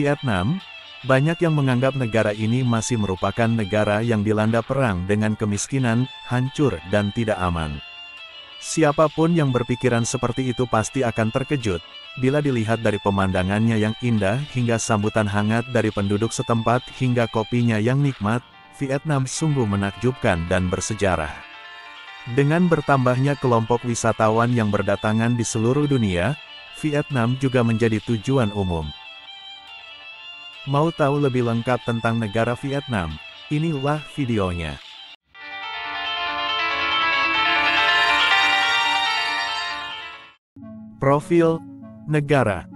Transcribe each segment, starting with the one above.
Vietnam, banyak yang menganggap negara ini masih merupakan negara yang dilanda perang dengan kemiskinan, hancur dan tidak aman. Siapapun yang berpikiran seperti itu pasti akan terkejut, bila dilihat dari pemandangannya yang indah hingga sambutan hangat dari penduduk setempat hingga kopinya yang nikmat. Vietnam sungguh menakjubkan dan bersejarah. Dengan bertambahnya kelompok wisatawan yang berdatangan di seluruh dunia, Vietnam juga menjadi tujuan umum. Mau tahu lebih lengkap tentang negara Vietnam? Inilah videonya. Profil negara.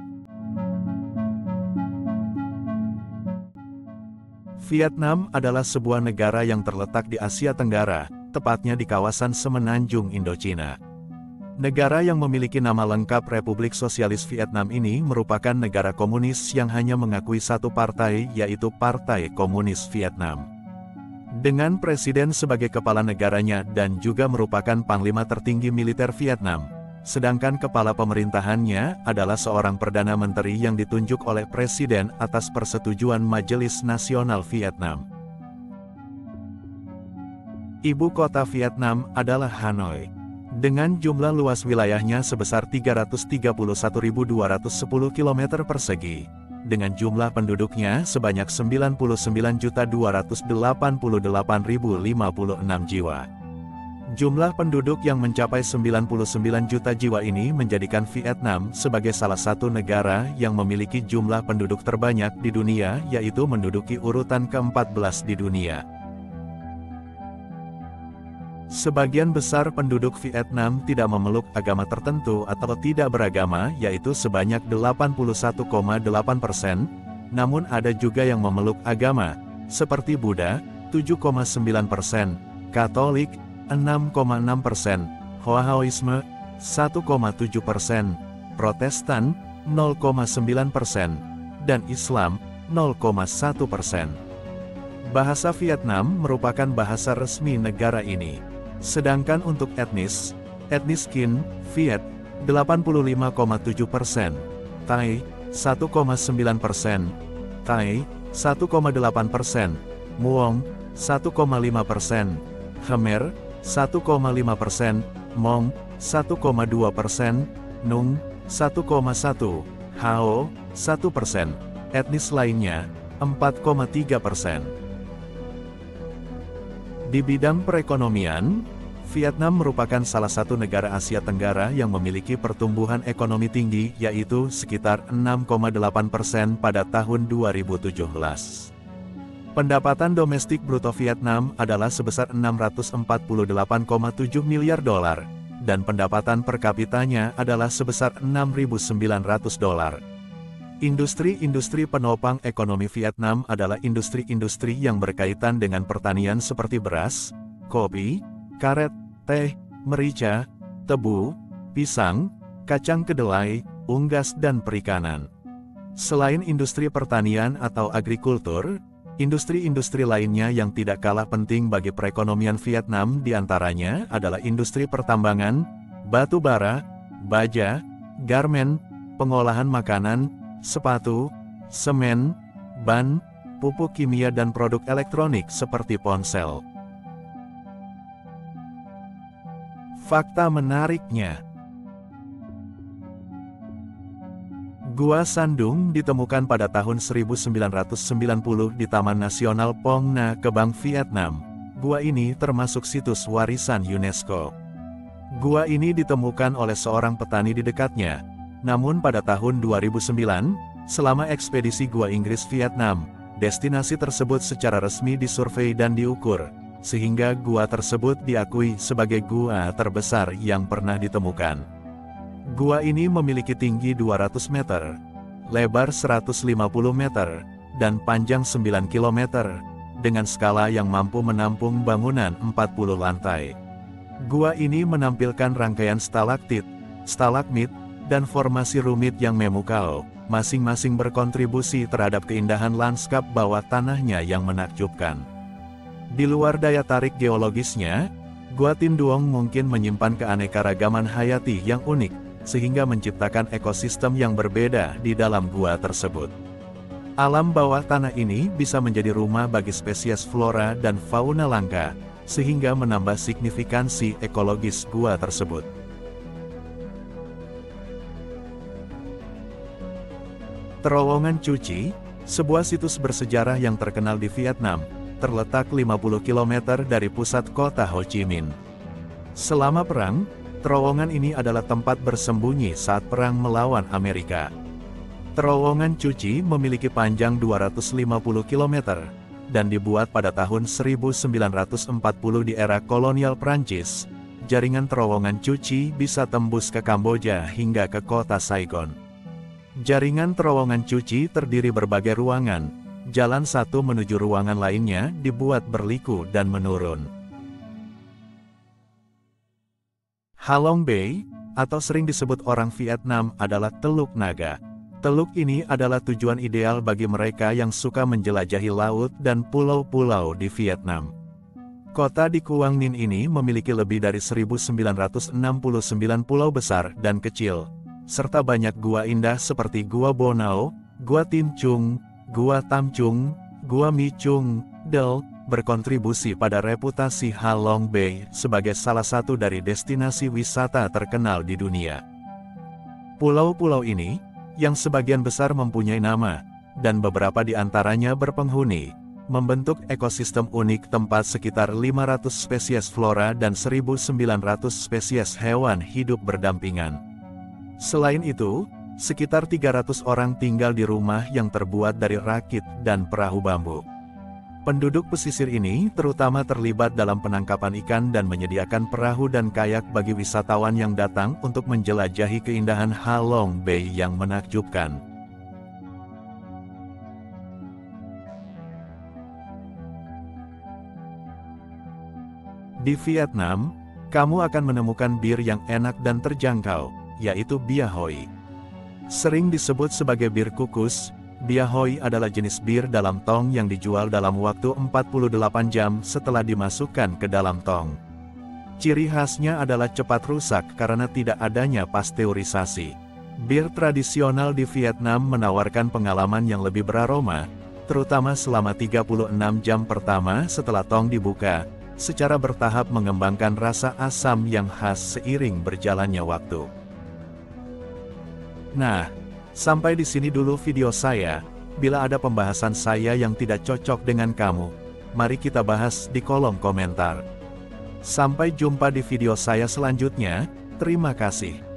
Vietnam adalah sebuah negara yang terletak di Asia Tenggara, tepatnya di kawasan Semenanjung Indochina. Negara yang memiliki nama lengkap Republik Sosialis Vietnam ini merupakan negara komunis yang hanya mengakui satu partai, yaitu Partai Komunis Vietnam. Dengan presiden sebagai kepala negaranya dan juga merupakan panglima tertinggi militer Vietnam, sedangkan kepala pemerintahannya adalah seorang Perdana Menteri yang ditunjuk oleh Presiden atas persetujuan Majelis Nasional Vietnam. Ibu kota Vietnam adalah Hanoi. Dengan jumlah luas wilayahnya sebesar 331.210 km persegi, dengan jumlah penduduknya sebanyak 99.288.056 jiwa. Jumlah penduduk yang mencapai 99 juta jiwa ini menjadikan Vietnam sebagai salah satu negara yang memiliki jumlah penduduk terbanyak di dunia, yaitu menduduki urutan ke-14 di dunia. Sebagian besar penduduk Vietnam tidak memeluk agama tertentu atau tidak beragama, yaitu sebanyak 81,8%, namun ada juga yang memeluk agama, seperti Buddha, 7,9%, Katolik, 6,6%, Hoaoisme, 1,7%, Protestan, 0,9%, dan Islam, 0,1%. Bahasa Vietnam merupakan bahasa resmi negara ini. Sedangkan untuk etnis Kinh, Viet, 85,7%, Thai, 1,9%, Thai, 1,8%, Muong, 1,5%, Khmer, 1,5%, Hmong, 1,2%, Nung, 1,1%, Hao, 1%, etnis lainnya, 4,3%. Di bidang perekonomian, Vietnam merupakan salah satu negara Asia Tenggara yang memiliki pertumbuhan ekonomi tinggi, yaitu sekitar 6,8% pada tahun 2017. Pendapatan domestik bruto Vietnam adalah sebesar 648,7 miliar dolar, dan pendapatan per kapitanya adalah sebesar 6.900 dolar. Industri-industri penopang ekonomi Vietnam adalah industri-industri yang berkaitan dengan pertanian seperti beras, kopi, karet, teh, merica, tebu, pisang, kacang kedelai, unggas dan perikanan. Selain industri pertanian atau agrikultur, industri-industri lainnya yang tidak kalah penting bagi perekonomian Vietnam diantaranya adalah industri pertambangan, batu bara, baja, garmen, pengolahan makanan, sepatu, semen, ban, pupuk kimia dan produk elektronik seperti ponsel. Fakta menariknya, Gua Sandung ditemukan pada tahun 1990 di Taman Nasional Phong Nha Kebang, Vietnam. Gua ini termasuk situs warisan UNESCO. Gua ini ditemukan oleh seorang petani di dekatnya. Namun pada tahun 2009, selama ekspedisi Gua Inggris Vietnam, destinasi tersebut secara resmi disurvei dan diukur, sehingga gua tersebut diakui sebagai gua terbesar yang pernah ditemukan. Gua ini memiliki tinggi 200 meter, lebar 150 meter, dan panjang 9 km, dengan skala yang mampu menampung bangunan 40 lantai. Gua ini menampilkan rangkaian stalaktit, stalagmit, dan formasi rumit yang memukau, masing-masing berkontribusi terhadap keindahan lanskap bawah tanahnya yang menakjubkan. Di luar daya tarik geologisnya, Gua Tin Duong mungkin menyimpan keanekaragaman hayati yang unik, sehingga menciptakan ekosistem yang berbeda di dalam gua tersebut. Alam bawah tanah ini bisa menjadi rumah bagi spesies flora dan fauna langka, sehingga menambah signifikansi ekologis gua tersebut. Terowongan Cuci, sebuah situs bersejarah yang terkenal di Vietnam, terletak 50 km dari pusat kota Ho Chi Minh. Selama perang, terowongan ini adalah tempat bersembunyi saat perang melawan Amerika. Terowongan Cuci memiliki panjang 250 km, dan dibuat pada tahun 1940 di era kolonial Prancis. Jaringan terowongan Cuci bisa tembus ke Kamboja hingga ke kota Saigon. Jaringan terowongan Cuci terdiri berbagai ruangan, jalan satu menuju ruangan lainnya dibuat berliku dan menurun. Halong Bay, atau sering disebut orang Vietnam adalah Teluk Naga. Teluk ini adalah tujuan ideal bagi mereka yang suka menjelajahi laut dan pulau-pulau di Vietnam. Kota di Quang Ninh ini memiliki lebih dari 1969 pulau besar dan kecil, serta banyak gua indah seperti Gua Bonao, Gua Tin Chung, Gua Tam Chung, Gua Mi Chung, Del, berkontribusi pada reputasi Halong Bay sebagai salah satu dari destinasi wisata terkenal di dunia. Pulau-pulau ini, yang sebagian besar mempunyai nama, dan beberapa di antaranya berpenghuni, membentuk ekosistem unik tempat sekitar 500 spesies flora dan 1.900 spesies hewan hidup berdampingan. Selain itu, sekitar 300 orang tinggal di rumah yang terbuat dari rakit dan perahu bambu. Penduduk pesisir ini terutama terlibat dalam penangkapan ikan dan menyediakan perahu dan kayak bagi wisatawan yang datang untuk menjelajahi keindahan Halong Bay yang menakjubkan. Di Vietnam, kamu akan menemukan bir yang enak dan terjangkau, yaitu Bia Hoi. Sering disebut sebagai bir kukus, Bia Hoi adalah jenis bir dalam tong yang dijual dalam waktu 48 jam setelah dimasukkan ke dalam tong. Ciri khasnya adalah cepat rusak karena tidak adanya pasteurisasi. Bir tradisional di Vietnam menawarkan pengalaman yang lebih beraroma, terutama selama 36 jam pertama setelah tong dibuka, secara bertahap mengembangkan rasa asam yang khas seiring berjalannya waktu. Nah, sampai di sini dulu video saya. Bila ada pembahasan saya yang tidak cocok dengan kamu, mari kita bahas di kolom komentar. Sampai jumpa di video saya selanjutnya. Terima kasih.